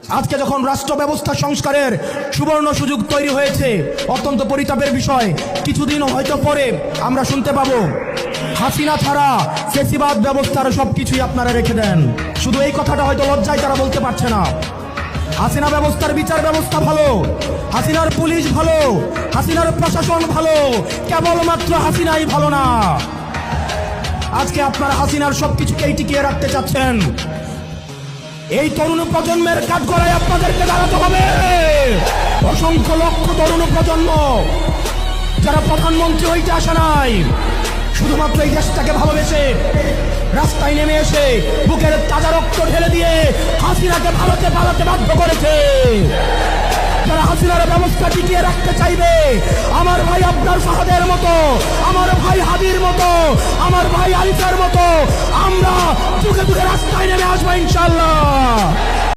আজকে যখন রাষ্ট্র ব্যবস্থা সংস্কারের সুবর্ণ সুযোগ তৈরি হয়েছে, অত্যন্ত পরিতাপের বিষয়, কিছুদিন হয়তো পরে আমরা শুনতে পাবো হাসিনা ছাড়া ফেসিবাদ ব্যবস্থার সবকিছুই আপনারা রেখে দেন। শুধু এই কথাটা হয়তো লজ্জায় তারা বলতে পারছে না। হাসিনা ব্যবস্থার বিচার ব্যবস্থা ভালো, হাসিনার পুলিশ ভালো, হাসিনার প্রশাসন ভালো, কেবলমাত্র হাসিনাই ভালো না। আজকে আপনারা হাসিনার সবকিছুকেই টিকিয়ে রাখতে চাচ্ছেন। এই তরুণ প্রজন্মের কাঠগড়ায় আপনাদেরকে দাঁড়াতে হবে। অসংখ্য লক্ষ তরুণ প্রজন্ম যারা প্রধানমন্ত্রী হইতে আসে নাই, শুধুমাত্র এই দেশটাকে ভালোবেসে রাস্তায় নেমে এসে বুকের তাজা রক্ত ঢেলে দিয়ে হাসিনাকে ভারতে পালাতে বাধ্য করেছে। যারা হাসিনার ব্যবস্থা টিকিয়ে রাখতে চাইবে, আমার ভাই আবরার ফাহাদের মতো, আমার ভাই হাদির মতো, আমার ভাই আরিফের মতো আমরা যুগে যুগে রাস্তায় নেমে আসবো ইনশাআল্লাহ।